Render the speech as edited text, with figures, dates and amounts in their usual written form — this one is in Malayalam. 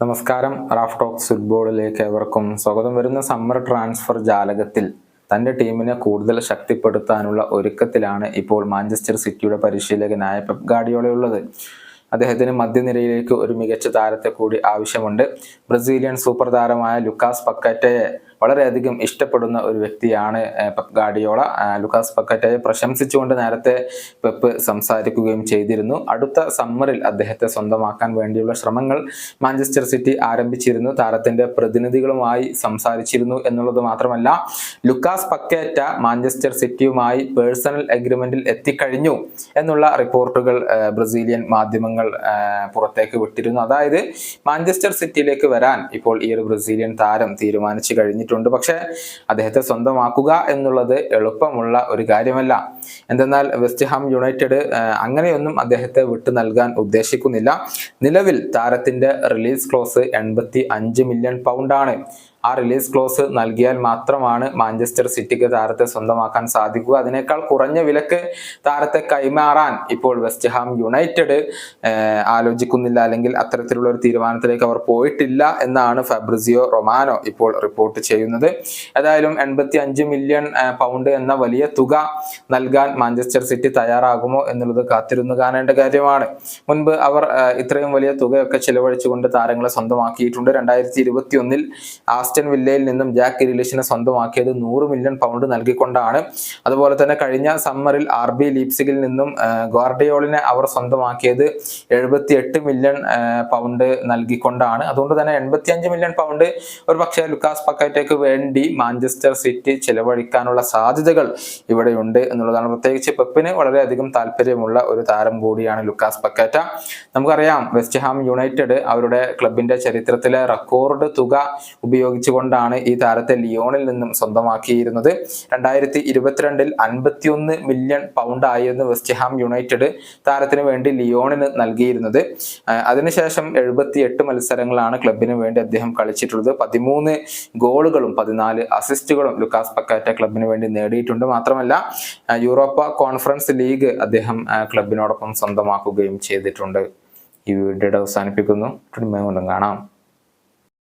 നമസ്കാരം. റാഫ് ടോക്സ് ഫുട്ബോളിലേക്ക് ഏവർക്കും സ്വാഗതം. വരുന്ന സമ്മർ ട്രാൻസ്ഫർ ജാലകത്തിൽ തന്റെ ടീമിനെ കൂടുതൽ ശക്തിപ്പെടുത്താനുള്ള ഒരുക്കത്തിലാണ് ഇപ്പോൾ മാഞ്ചസ്റ്റർ സിറ്റിയുടെ പരിശീലകനായ പെപ് ഗാർഡിയോള ഉള്ളത്. അദ്ദേഹത്തിന് മധ്യനിരയിലേക്ക് ഒരു മികച്ച താരത്തെ കൂടി ആവശ്യമുണ്ട്. ബ്രസീലിയൻ സൂപ്പർ താരമായ ലുക്കാസ് പക്കാറ്റയെ വളരെയധികം ഇഷ്ടപ്പെടുന്ന ഒരു വ്യക്തിയാണ് പെപ് ഗാർഡിയോള. ലുക്കാസ് പക്കാറ്റയെ പ്രശംസിച്ചുകൊണ്ട് നേരത്തെ പെപ്പ് സംസാരിക്കുകയും ചെയ്തിരുന്നു. അടുത്ത സമ്മറിൽ അദ്ദേഹത്തെ സ്വന്തമാക്കാൻ വേണ്ടിയുള്ള ശ്രമങ്ങൾ മാഞ്ചസ്റ്റർ സിറ്റി ആരംഭിച്ചിരുന്നു. താരത്തിന്റെ പ്രതിനിധികളുമായി സംസാരിച്ചിരുന്നു എന്നുള്ളത് മാത്രമല്ല, ലുക്കാസ് പക്കാറ്റ മാഞ്ചസ്റ്റർ സിറ്റിയുമായി പേഴ്സണൽ അഗ്രിമെന്റിൽ എത്തിക്കഴിഞ്ഞു എന്നുള്ള റിപ്പോർട്ടുകൾ ബ്രസീലിയൻ മാധ്യമങ്ങൾ പുറത്തേക്ക് വിട്ടിരുന്നു. അതായത് മാഞ്ചസ്റ്റർ സിറ്റിയിലേക്ക് വരാൻ ഇപ്പോൾ ഈ ഒരു ബ്രസീലിയൻ താരം തീരുമാനിച്ചു കഴിഞ്ഞിട്ടുണ്ട്. പക്ഷെ അദ്ദേഹത്തെ സ്വന്തമാക്കുക എന്നുള്ളത് എളുപ്പമുള്ള ഒരു കാര്യമല്ല. എന്തെന്നാൽ വെസ്റ്റ് ഹാം യുണൈറ്റഡ് അങ്ങനെയൊന്നും അദ്ദേഹത്തെ വിട്ടു നൽകാൻ ഉദ്ദേശിക്കുന്നില്ല. നിലവിൽ താരത്തിന്റെ റിലീസ് ക്ലോസ് 85 മില്യൺ പൗണ്ടാണ്. ആ റിലീസ് ക്ലോസ് നൽകിയാൽ മാത്രമാണ് മാഞ്ചസ്റ്റർ സിറ്റിക്ക് താരത്തെ സ്വന്തമാക്കാൻ സാധിക്കുക. അതിനേക്കാൾ കുറഞ്ഞ വിലക്ക് താരത്തെ കൈമാറാൻ ഇപ്പോൾ വെസ്റ്റ് ഹാം യുണൈറ്റഡ് ആലോചിക്കുന്നില്ല, അല്ലെങ്കിൽ അത്തരത്തിലുള്ള ഒരു തീരുമാനത്തിലേക്ക് അവർ പോയിട്ടില്ല എന്നാണ് ഫാബ്രിസിയോ റൊമാനോ ഇപ്പോൾ റിപ്പോർട്ട് ചെയ്യുന്നത്. ഏതായാലും 85 മില്യൺ പൗണ്ട് എന്ന വലിയ തുക നൽകാൻ മാഞ്ചസ്റ്റർ സിറ്റി തയ്യാറാകുമോ എന്നുള്ളത് കാത്തിരുന്നു കാണേണ്ട കാര്യമാണ്. മുൻപ് അവർ ഇത്രയും വലിയ തുകയൊക്കെ ചെലവഴിച്ചുകൊണ്ട് താരങ്ങളെ സ്വന്തമാക്കിയിട്ടുണ്ട്. 2021 ആസ്റ്റൺ വില്ലയിൽ നിന്നും ജാക്ക് ഗ്രീലിഷിനെ സ്വന്തമാക്കിയത് 100 മില്യൺ പൗണ്ട് നൽകിക്കൊണ്ടാണ്. അതുപോലെ തന്നെ കഴിഞ്ഞ സമ്മറിൽ RB ലീപ്സിഗിൽ നിന്നും ഗാർഡിയോളിനെ അവർ സ്വന്തമാക്കിയത് 78 മില്യൺ പൗണ്ട് നൽകിക്കൊണ്ടാണ്. അതുകൊണ്ട് തന്നെ 85 മില്യൺ പൗണ്ട് ഒരു പക്ഷേ ലുക്കാസ് പക്കാറ്റയ്ക്ക് വേണ്ടി മാഞ്ചസ്റ്റർ സിറ്റി ചെലവഴിക്കാനുള്ള സാധ്യതകൾ ഇവിടെയുണ്ട് എന്നുള്ളതാണ്. പ്രത്യേകിച്ച് പെപ്പിന് വളരെയധികം താല്പര്യമുള്ള ഒരു താരം കൂടിയാണ് ലുക്കാസ് പക്കാറ്റ. നമുക്കറിയാം, വെസ്റ്റ് ഹാം യുണൈറ്റഡ് അവരുടെ ക്ലബിന്റെ ചരിത്രത്തിലെ റെക്കോർഡ് തുക ഉപയോഗിച്ചുകൊണ്ടാണ് ഈ താരത്തെ ലിയോണിൽ നിന്നും സ്വന്തമാക്കിയിരുന്നത്. 2022 51 മില്യൺ പൗണ്ട് ആയിരുന്നു വെസ്റ്റ് ഹാം യുണൈറ്റഡ് താരത്തിന് വേണ്ടി ലിയോണിന് നൽകിയിരുന്നത്. അതിനുശേഷം 78 മത്സരങ്ങളാണ് ക്ലബിന് വേണ്ടി അദ്ദേഹം കളിച്ചിട്ടുള്ളത്. 13 ഗോളുകളും 14 അസിസ്റ്റുകളും ലുക്കാസ് പക്കാറ്റ ക്ലബിന് വേണ്ടി നേടിയിട്ടുണ്ട്. മാത്രമല്ല, യൂറോപ്പ കോൺഫറൻസ് ലീഗ് അദ്ദേഹം ക്ലബിനോടൊപ്പം സ്വന്തമാക്കുകയും ചെയ്തിട്ടുണ്ട്. ഈ വീഡിയോയുടെ അവസാനിപ്പിക്കുന്നു. കാണാം.